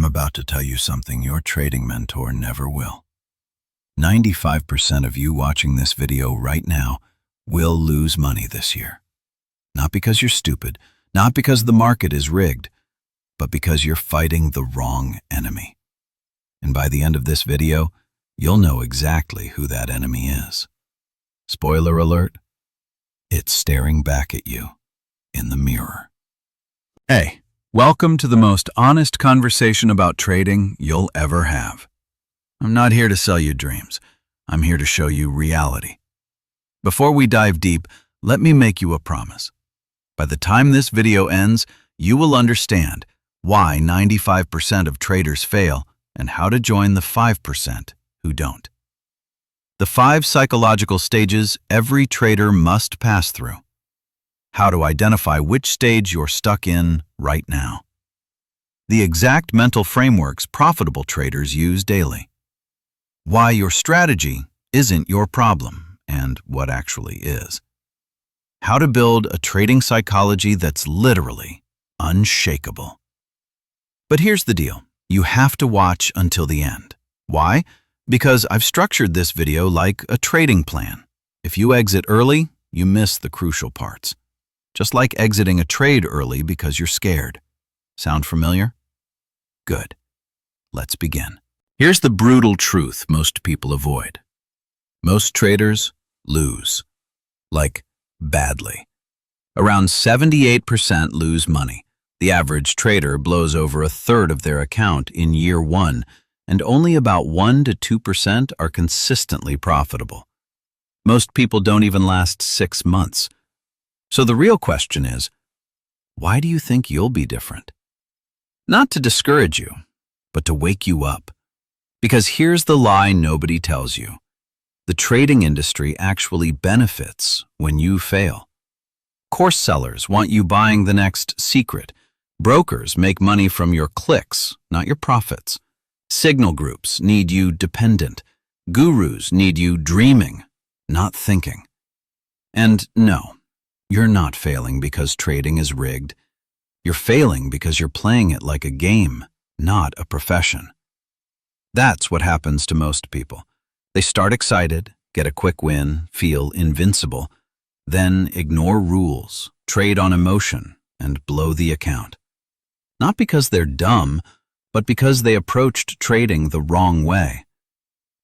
about to tell you something your trading mentor never will. 95% of you watching this video right now will lose money this year. Not because you're stupid, not because the market is rigged, but because you're fighting the wrong enemy. And by the end of this video, you'll know exactly who that enemy is. Spoiler alert, it's staring back at you in the mirror. Hey, welcome to the most honest conversation about trading you'll ever have. I'm not here to sell you dreams. I'm here to show you reality. Before we dive deep, let me make you a promise. By the time this video ends, you will understand why 95% of traders fail and how to join the 5% who don't. The 5 psychological stages every trader must pass through. How to identify which stage you're stuck in right now. The exact mental frameworks profitable traders use daily. Why your strategy isn't your problem and what actually is. How to build a trading psychology that's literally unshakable. But here's the deal. You have to watch until the end. Why? Because I've structured this video like a trading plan. If you exit early, you miss the crucial parts. Just like exiting a trade early because you're scared. Sound familiar? Good. Let's begin. Here's the brutal truth most people avoid. Most traders lose. Like, badly. Around 78% lose money. The average trader blows over a third of their account in year 1, and only about 1 to 2% are consistently profitable. Most people don't even last 6 months. So the real question is, why do you think you'll be different? Not to discourage you, but to wake you up. Because here's the lie nobody tells you. The trading industry actually benefits when you fail. Course sellers want you buying the next secret. Brokers make money from your clicks, not your profits. Signal groups need you dependent. Gurus need you dreaming, not thinking. And no, you're not failing because trading is rigged. You're failing because you're playing it like a game, not a profession. That's what happens to most people. They start excited, get a quick win, feel invincible, then ignore rules, trade on emotion, and blow the account. Not because they're dumb, but because they approached trading the wrong way.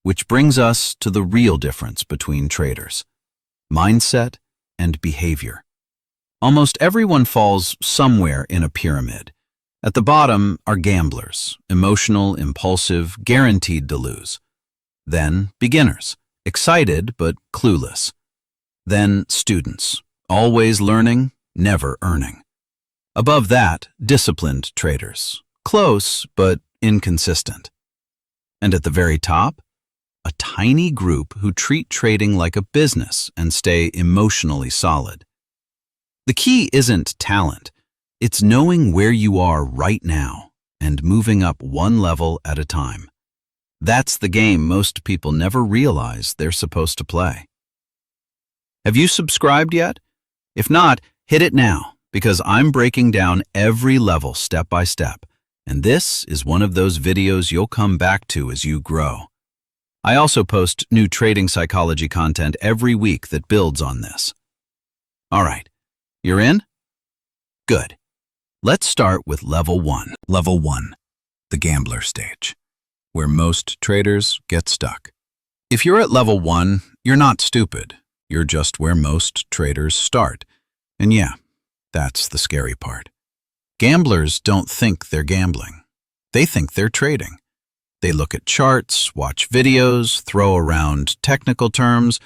Which brings us to the real difference between traders: mindset and behavior. Almost everyone falls somewhere in a pyramid. At the bottom are gamblers, emotional, impulsive, guaranteed to lose. Then beginners, excited but clueless. Then students, always learning, never earning. Above that, disciplined traders, close but inconsistent. And at the very top, a tiny group who treat trading like a business and stay emotionally solid. The key isn't talent. It's knowing where you are right now and moving up one level at a time. That's the game most people never realize they're supposed to play. Have you subscribed yet? If not, hit it now, because I'm breaking down every level step by step, and this is one of those videos you'll come back to as you grow. I also post new trading psychology content every week that builds on this. All right, you're in? Good. Let's start with level 1. Level 1, the gambler stage, where most traders get stuck. If you're at level 1, you're not stupid. You're just where most traders start. And yeah, that's the scary part. Gamblers don't think they're gambling. They think they're trading. They look at charts, watch videos, throw around technical terms,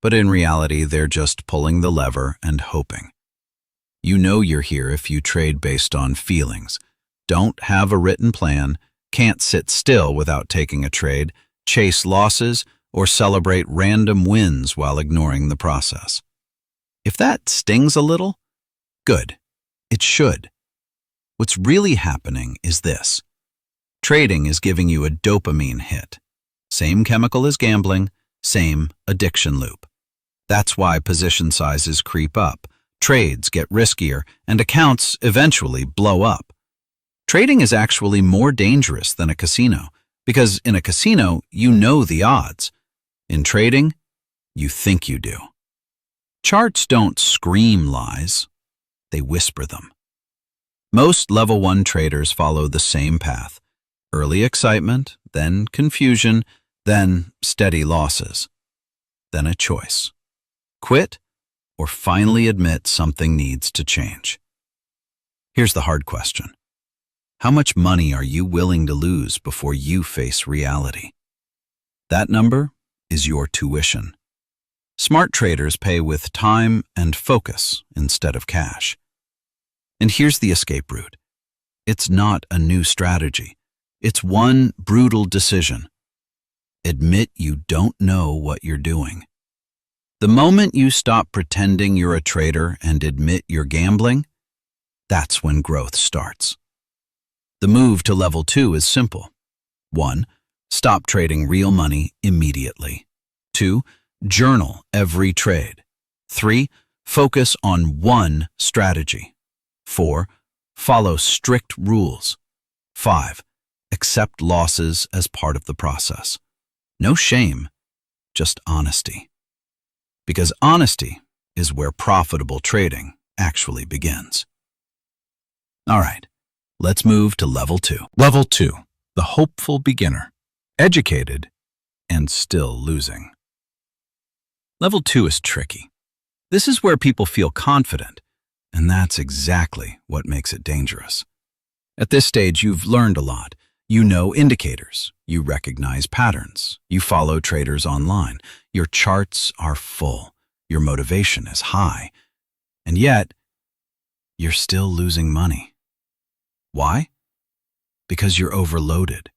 but in reality, they're just pulling the lever and hoping. You know you're here if you trade based on feelings, don't have a written plan, can't sit still without taking a trade, chase losses, or celebrate random wins while ignoring the process. If that stings a little, good. It should. What's really happening is this. Trading is giving you a dopamine hit. Same chemical as gambling, same addiction loop. That's why position sizes creep up, trades get riskier, and accounts eventually blow up. Trading is actually more dangerous than a casino, because in a casino, you know the odds. In trading, you think you do. Charts don't scream lies, they whisper them. Most level 1 traders follow the same path: early excitement, then confusion, then steady losses, then a choice: quit or finally admit something needs to change. Here's the hard question: how much money are you willing to lose before you face reality? That number is your tuition. Smart traders pay with time and focus instead of cash. And here's the escape route. It's not a new strategy. It's one brutal decision. Admit you don't know what you're doing. The moment you stop pretending you're a trader and admit you're gambling, that's when growth starts. The move to level 2 is simple. 1. Stop trading real money immediately. 2. Journal every trade. 3. Focus on one strategy. 4. Follow strict rules. 5. Accept losses as part of the process. No shame, just honesty. Because honesty is where profitable trading actually begins. All right, let's move to level 2. Level 2, the hopeful beginner, educated and still losing. Level 2 is tricky. This is where people feel confident, and that's exactly what makes it dangerous. At this stage, you've learned a lot. You know indicators, you recognize patterns, you follow traders online, your charts are full, your motivation is high, and yet you're still losing money. Why? Because you're overloaded.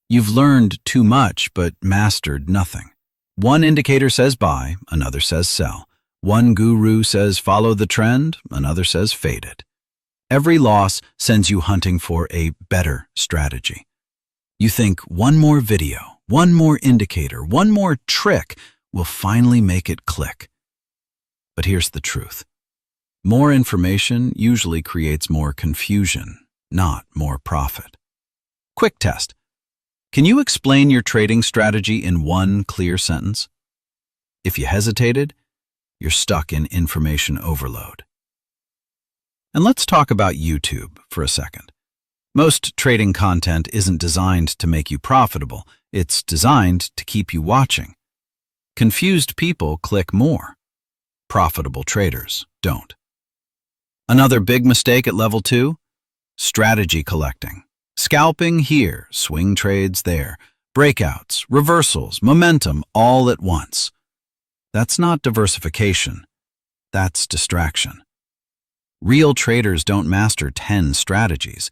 You've learned too much but mastered nothing. One indicator says buy, another says sell. One guru says follow the trend, another says fade it. Every loss sends you hunting for a better strategy. You think one more video, one more indicator, one more trick will finally make it click. But here's the truth. More information usually creates more confusion, not more profit. Quick test. Can you explain your trading strategy in one clear sentence? If you hesitated, you're stuck in information overload. And let's talk about YouTube for a second. Most trading content isn't designed to make you profitable. It's designed to keep you watching. Confused people click more. Profitable traders don't. Another big mistake at level 2? Strategy collecting. Scalping here, swing trades there, breakouts, reversals, momentum all at once. That's not diversification. That's distraction. Real traders don't master 10 strategies.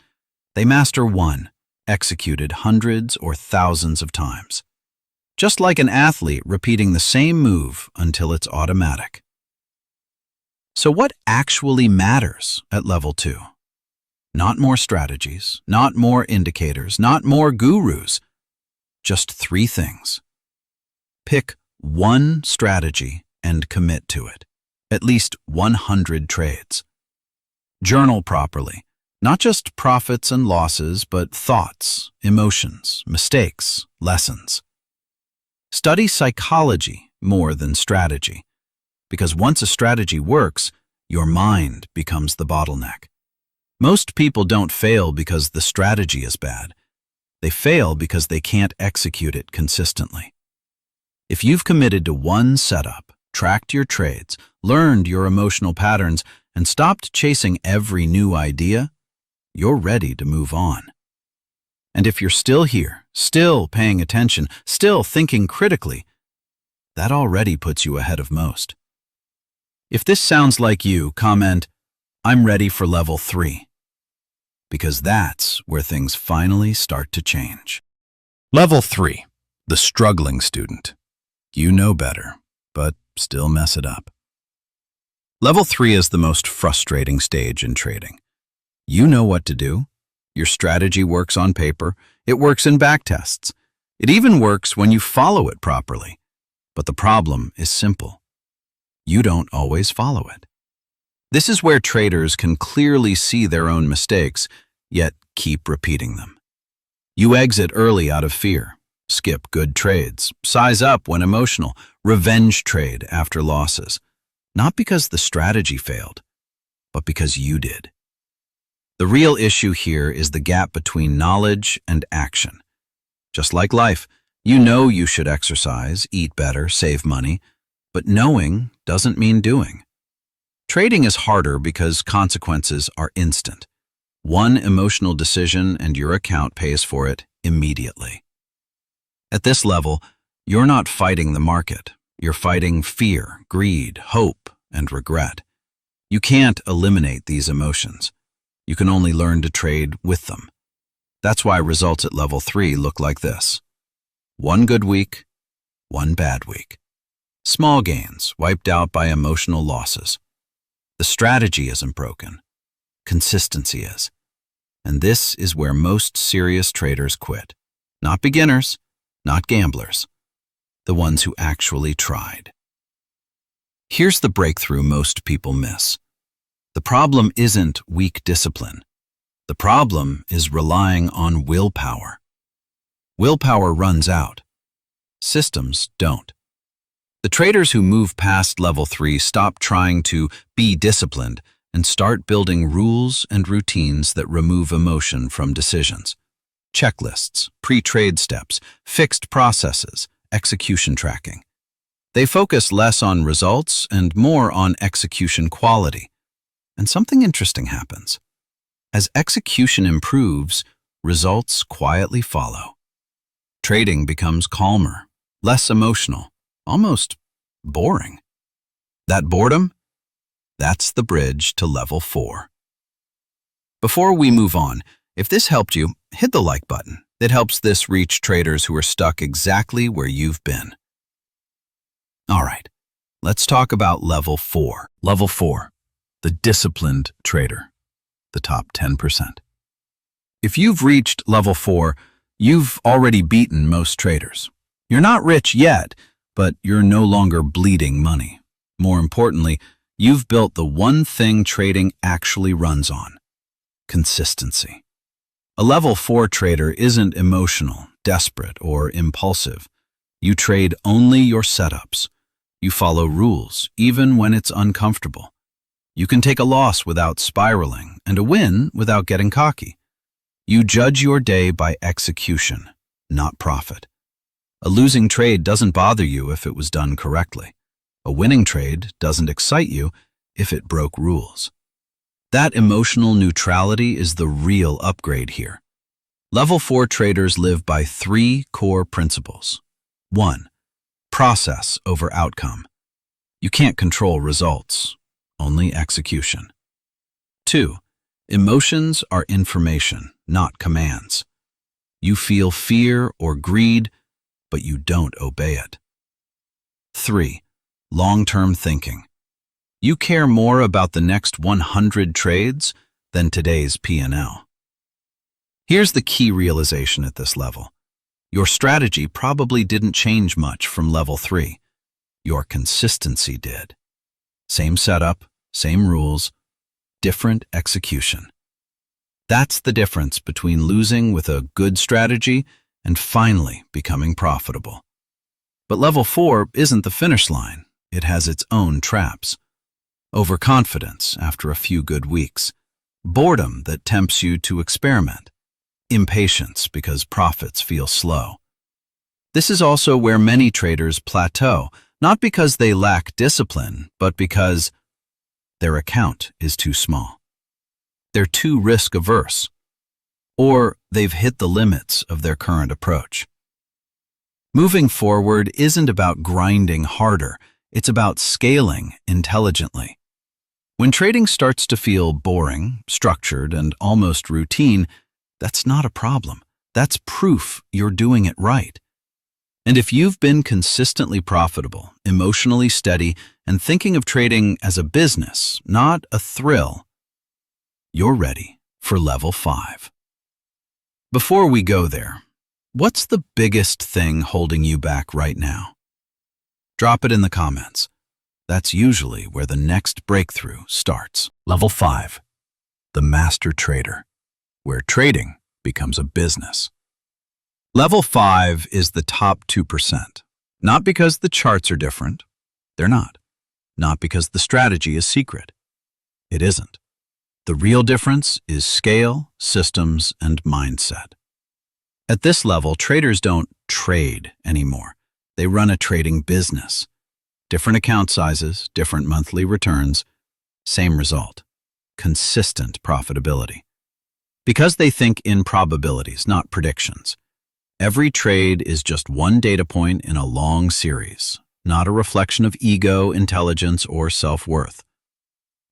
They master one, executed hundreds or thousands of times. Just like an athlete repeating the same move until it's automatic. So what actually matters at level 2? Not more strategies, not more indicators, not more gurus. Just 3 things. Pick one strategy and commit to it. At least 100 trades. Journal properly. Not just profits and losses, but thoughts, emotions, mistakes, lessons. Study psychology more than strategy, because once a strategy works, your mind becomes the bottleneck. Most people don't fail because the strategy is bad. They fail because they can't execute it consistently. If you've committed to one setup, tracked your trades, learned your emotional patterns, and stopped chasing every new idea, you're ready to move on. And if you're still here, still paying attention, still thinking critically, that already puts you ahead of most. If this sounds like you, comment, "I'm ready for level 3." Because that's where things finally start to change. Level 3, the struggling student. You know better, but still mess it up. Level 3 is the most frustrating stage in trading. You know what to do. Your strategy works on paper. It works in backtests. It even works when you follow it properly. But the problem is simple. You don't always follow it. This is where traders can clearly see their own mistakes yet keep repeating them. You exit early out of fear, skip good trades, size up when emotional, revenge trade after losses, not because the strategy failed, but because you did. The real issue here is the gap between knowledge and action. Just like life, you know you should exercise, eat better, save money, but knowing doesn't mean doing. Trading is harder because consequences are instant. One emotional decision and your account pays for it immediately. At this level, you're not fighting the market. You're fighting fear, greed, hope, and regret. You can't eliminate these emotions. You can only learn to trade with them. That's why results at level 3 look like this. One good week, one bad week. Small gains wiped out by emotional losses. The strategy isn't broken. Consistency is. And this is where most serious traders quit. Not beginners, not gamblers. The ones who actually tried. Here's the breakthrough most people miss. The problem isn't weak discipline. The problem is relying on willpower. Willpower runs out. Systems don't. The traders who move past level 3 stop trying to be disciplined and start building rules and routines that remove emotion from decisions. Checklists, pre-trade steps, fixed processes, execution tracking. They focus less on results and more on execution quality. And something interesting happens. As execution improves, results quietly follow. Trading becomes calmer, less emotional, almost boring. That boredom? That's the bridge to level 4. Before we move on, if this helped you, hit the like button. It helps this reach traders who are stuck exactly where you've been. All right, let's talk about level 4. Level 4, the disciplined trader, the top 10%. If you've reached level 4, you've already beaten most traders. You're not rich yet, but you're no longer bleeding money. More importantly, you've built the one thing trading actually runs on: consistency. A level 4 trader isn't emotional, desperate, or impulsive. You trade only your setups. You follow rules, even when it's uncomfortable. You can take a loss without spiraling and a win without getting cocky. You judge your day by execution, not profit. A losing trade doesn't bother you if it was done correctly. A winning trade doesn't excite you if it broke rules. That emotional neutrality is the real upgrade here. Level 4 traders live by 3 core principles. 1. Process over outcome. You can't control results, only execution. 2. Emotions are information, not commands. You feel fear or greed, but you don't obey it. 3. Long-term thinking. You care more about the next 100 trades than today's P&L. Here's the key realization at this level. Your strategy probably didn't change much from level 3. Your consistency did. Same setup, same rules, different execution. That's the difference between losing with a good strategy and finally becoming profitable. But level 4 isn't the finish line. It has its own traps. Overconfidence after a few good weeks. Boredom that tempts you to experiment. Impatience because profits feel slow. This is also where many traders plateau, not because they lack discipline, but because their account is too small. They're too risk-averse, or they've hit the limits of their current approach. Moving forward isn't about grinding harder, it's about scaling intelligently. When trading starts to feel boring, structured, and almost routine, that's not a problem. That's proof you're doing it right. And if you've been consistently profitable, emotionally steady, and thinking of trading as a business, not a thrill, you're ready for level 5. Before we go there, what's the biggest thing holding you back right now? Drop it in the comments. That's usually where the next breakthrough starts. Level 5. The Master Trader. where trading becomes a business. Level 5 is the top 2%. Not because the charts are different. They're not. Not because the strategy is secret. It isn't. The real difference is scale, systems, and mindset. At this level, traders don't trade anymore. They run a trading business. Different account sizes, different monthly returns, same result. Consistent profitability. Because they think in probabilities, not predictions. Every trade is just one data point in a long series, not a reflection of ego, intelligence, or self-worth.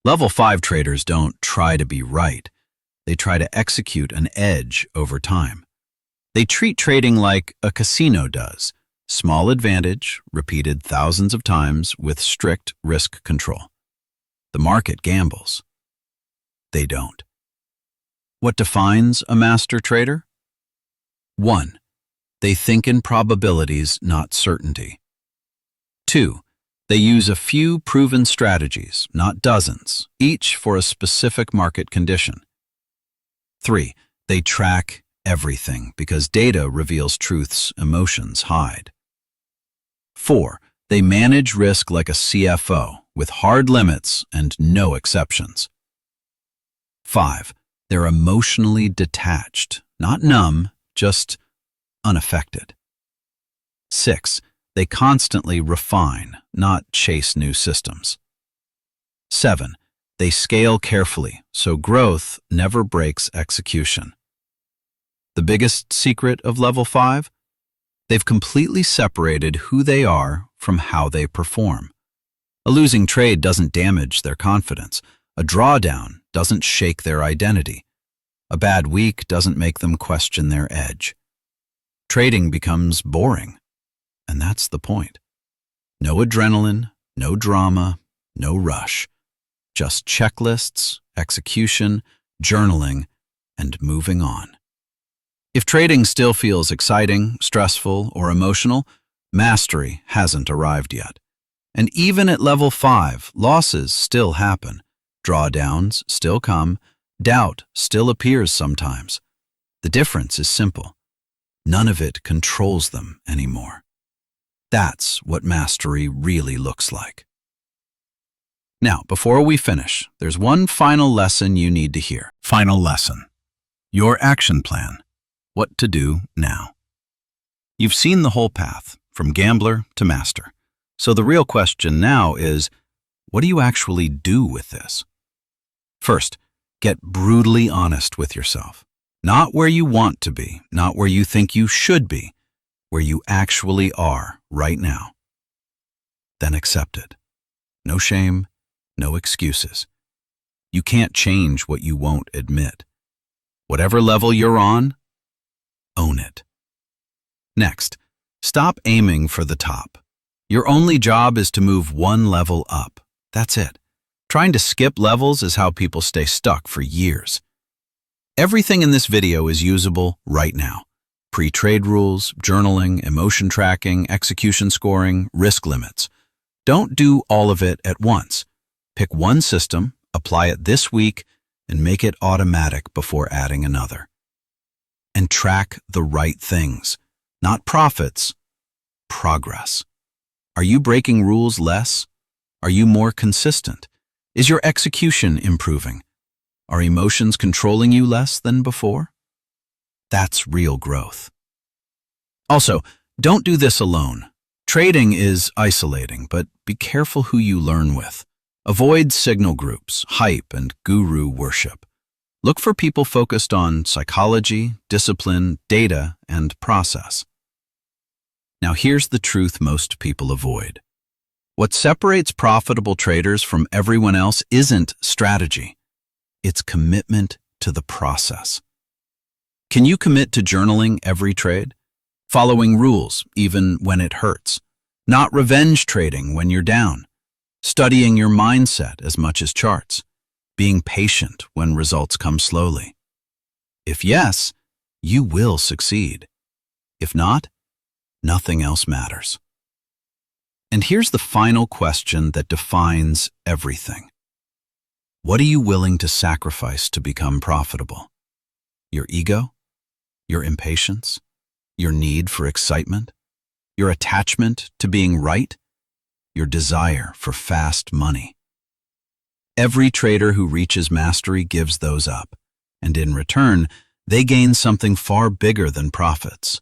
Level 5 traders don't try to be right. They try to execute an edge over time. They treat trading like a casino does. Small advantage, repeated thousands of times with strict risk control. The market gambles. They don't. What defines a master trader? 1. They think in probabilities, not certainty. 2. They use a few proven strategies, not dozens, each for a specific market condition. 3. They track everything because data reveals truths emotions hide. 4. They manage risk like a CFO, with hard limits and no exceptions. 5. They're emotionally detached, not numb, just unaffected. 6. They constantly refine, not chase new systems. 7. They scale carefully, so growth never breaks execution. The biggest secret of Level 5? They've completely separated who they are from how they perform. A losing trade doesn't damage their confidence. A drawdown doesn't shake their identity. A bad week doesn't make them question their edge. Trading becomes boring, and that's the point. No adrenaline, no drama, no rush. Just checklists, execution, journaling, and moving on. If trading still feels exciting, stressful, or emotional, mastery hasn't arrived yet. And even at Level 5, losses still happen. Drawdowns still come. Doubt still appears sometimes. The difference is simple. None of it controls them anymore. That's what mastery really looks like. Now, before we finish, there's one final lesson you need to hear. Final lesson. Your action plan. What to do now. You've seen the whole path, from gambler to master. So the real question now is, what do you actually do with this? First, get brutally honest with yourself. Not where you want to be, not where you think you should be, where you actually are right now. Then accept it. No shame, no excuses. You can't change what you won't admit. Whatever level you're on, own it. Next, stop aiming for the top. Your only job is to move one level up. That's it. Trying to skip levels is how people stay stuck for years. Everything in this video is usable right now. Pre-trade rules, journaling, emotion tracking, execution scoring, risk limits. Don't do all of it at once. Pick one system, apply it this week, and make it automatic before adding another. And track the right things. Not profits, progress. Are you breaking rules less? Are you more consistent? Is your execution improving? Are emotions controlling you less than before? That's real growth. Also, don't do this alone. Trading is isolating, but be careful who you learn with. Avoid signal groups, hype, and guru worship. Look for people focused on psychology, discipline, data, and process. Now here's the truth most people avoid. What separates profitable traders from everyone else isn't strategy. It's commitment to the process. Can you commit to journaling every trade? Following rules, even when it hurts? Not revenge trading when you're down? Studying your mindset as much as charts? Being patient when results come slowly? If yes, you will succeed. If not, nothing else matters. And here's the final question that defines everything. What are you willing to sacrifice to become profitable? Your ego? Your impatience? Your need for excitement? Your attachment to being right? Your desire for fast money? Every trader who reaches mastery gives those up, and in return, they gain something far bigger than profits.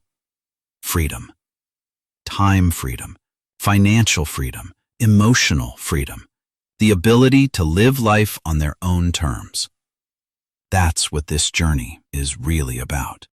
Freedom. Time freedom, financial freedom, emotional freedom, the ability to live life on their own terms. That's what this journey is really about.